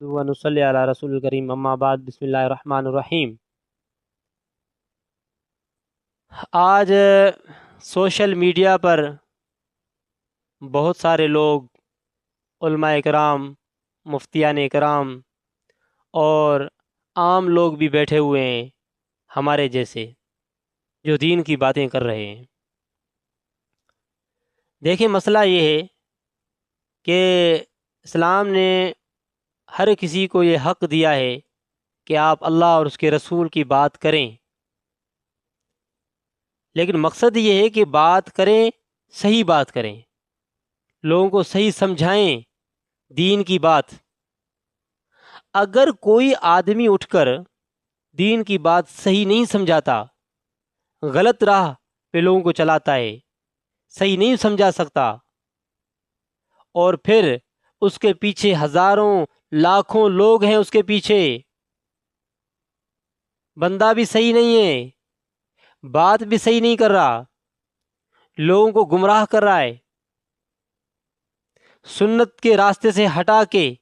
ونصلی علی رسول الکریم اما بعد بسم اللہ الرحمن الرحیم۔ آج سوشل میڈیا پر بہت سارے لوگ، علماء اکرام، مفتیان اکرام اور عام لوگ بھی بیٹھے ہوئے ہیں ہمارے جیسے، جو دین کی باتیں کر رہے ہیں۔ دیکھیں، مسئلہ یہ ہے کہ اسلام نے ہر کسی کو یہ حق دیا ہے کہ آپ اللہ اور اس کے رسول کی بات کریں، لیکن مقصد یہ ہے کہ بات کریں، صحیح بات کریں، لوگوں کو صحیح سمجھائیں دین کی بات۔ اگر کوئی آدمی اٹھ کر دین کی بات صحیح نہیں سمجھاتا، غلط راہ پہ لوگوں کو چلاتا ہے، صحیح نہیں سمجھا سکتا، اور پھر اس کے پیچھے ہزاروں لاکھوں لوگ ہیں، اس کے پیچھے بندہ بھی صحیح نہیں ہے، بات بھی صحیح نہیں کر رہا، لوگوں کو گمراہ کر رہا ہے، سنت کے راستے سے ہٹا کے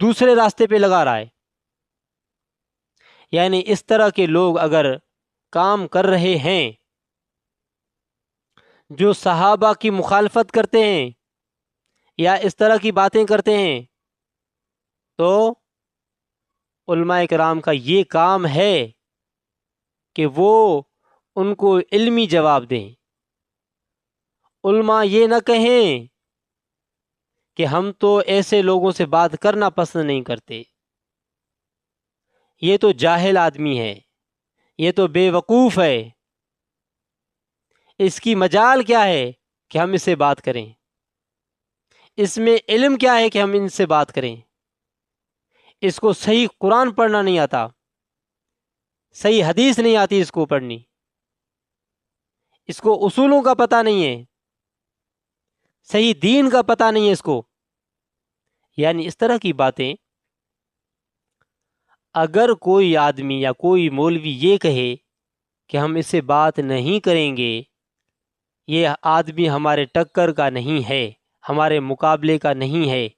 دوسرے راستے پہ لگا رہا ہے، یعنی اس طرح کے لوگ اگر کام کر رہے ہیں، جو صحابہ کی مخالفت کرتے ہیں یا اس طرح کی باتیں کرتے ہیں، تو علماء کرام کا یہ کام ہے کہ وہ ان کو علمی جواب دیں۔ علماء یہ نہ کہیں کہ ہم تو ایسے لوگوں سے بات کرنا پسند نہیں کرتے، یہ تو جاہل آدمی ہے، یہ تو بے وقوف ہے، اس کی مجال کیا ہے کہ ہم اس سے بات کریں، اس میں علم کیا ہے کہ ہم ان سے بات کریں، اس کو صحیح قرآن پڑھنا نہیں آتا، صحیح حدیث نہیں آتی اس کو پڑھنی، اس کو اصولوں کا پتہ نہیں ہے، صحیح دین کا پتہ نہیں ہے اس کو، یعنی اس طرح کی باتیں اگر کوئی آدمی یا کوئی مولوی یہ کہے کہ ہم اس سے بات نہیں کریں گے، یہ آدمی ہمارے ٹکر کا نہیں ہے، ہمارے مقابلے کا نہیں ہے،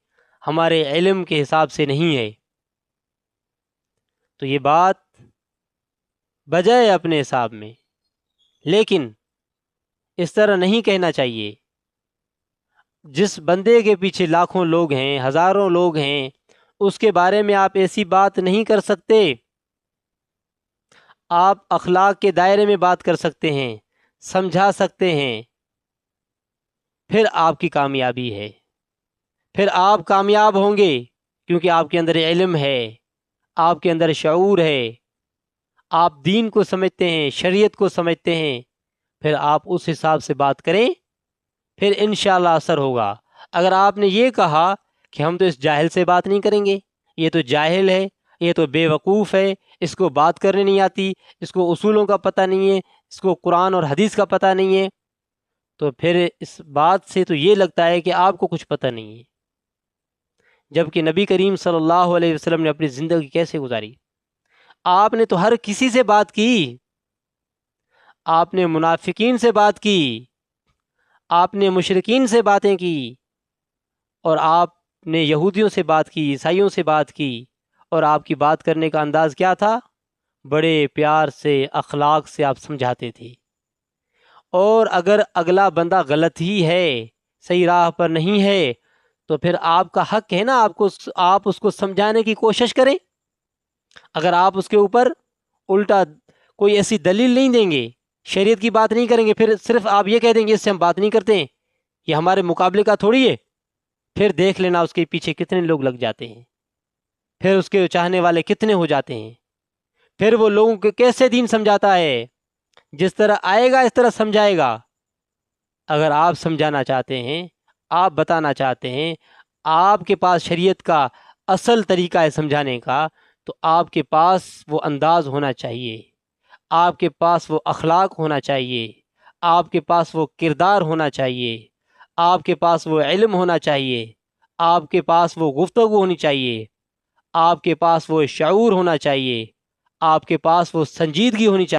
ہمارے علم کے حساب سے نہیں ہے، تو یہ بات بجائے اپنے حساب میں، لیکن اس طرح نہیں کہنا چاہیے۔ جس بندے کے پیچھے لاکھوں لوگ ہیں، ہزاروں لوگ ہیں، اس کے بارے میں آپ ایسی بات نہیں کر سکتے۔ آپ اخلاق کے دائرے میں بات کر سکتے ہیں، سمجھا سکتے ہیں، پھر آپ کی کامیابی ہے، پھر آپ کامیاب ہوں گے، کیونکہ آپ کے اندر علم ہے، آپ کے اندر شعور ہے، آپ دین کو سمجھتے ہیں، شریعت کو سمجھتے ہیں، پھر آپ اس حساب سے بات کریں، پھر انشاءاللہ اثر ہوگا۔ اگر آپ نے یہ کہا کہ ہم تو اس جاہل سے بات نہیں کریں گے، یہ تو جاہل ہے، یہ تو بے وقوف ہے، اس کو بات کرنے نہیں آتی، اس کو اصولوں کا پتہ نہیں ہے، اس کو قرآن اور حدیث کا پتہ نہیں ہے، تو پھر اس بات سے تو یہ لگتا ہے کہ آپ کو کچھ پتہ نہیں ہے، جبکہ نبی کریم صلی اللہ علیہ وسلم نے اپنی زندگی کیسے گزاری؟ آپ نے تو ہر کسی سے بات کی، آپ نے منافقین سے بات کی، آپ نے مشرکین سے باتیں کی، اور آپ نے یہودیوں سے بات کی، عیسائیوں سے بات کی، اور آپ کی بات کرنے کا انداز کیا تھا؟ بڑے پیار سے، اخلاق سے آپ سمجھاتے تھے، اور اگر اگلا بندہ غلط ہی ہے، صحیح راہ پر نہیں ہے، تو پھر آپ کا حق ہے نا، آپ اس کو سمجھانے کی کوشش کریں۔ اگر آپ اس کے اوپر الٹا کوئی ایسی دلیل نہیں دیں گے، شریعت کی بات نہیں کریں گے، پھر صرف آپ یہ کہہ دیں گے اس سے ہم بات نہیں کرتے ہیں، یہ ہمارے مقابلے کا تھوڑی ہے، پھر دیکھ لینا اس کے پیچھے کتنے لوگ لگ جاتے ہیں، پھر اس کے چاہنے والے کتنے ہو جاتے ہیں، پھر وہ لوگوں کو کیسے دین سمجھاتا ہے، جس طرح آئے گا اس طرح سمجھائے گا۔ اگر آپ سمجھانا چاہتے ہیں، آپ بتانا چاہتے ہیں، آپ کے پاس شریعت کا اصل طریقہ ہے سمجھانے کا، تو آپ کے پاس وہ انداز ہونا چاہیے، آپ کے پاس وہ اخلاق ہونا چاہیے، آپ کے پاس وہ کردار ہونا چاہیے، آپ کے پاس وہ علم ہونا چاہیے، آپ کے پاس وہ گفتگو ہونی چاہیے، آپ کے پاس وہ شعور ہونا چاہیے، آپ کے پاس وہ سنجیدگی ہونی چاہیے۔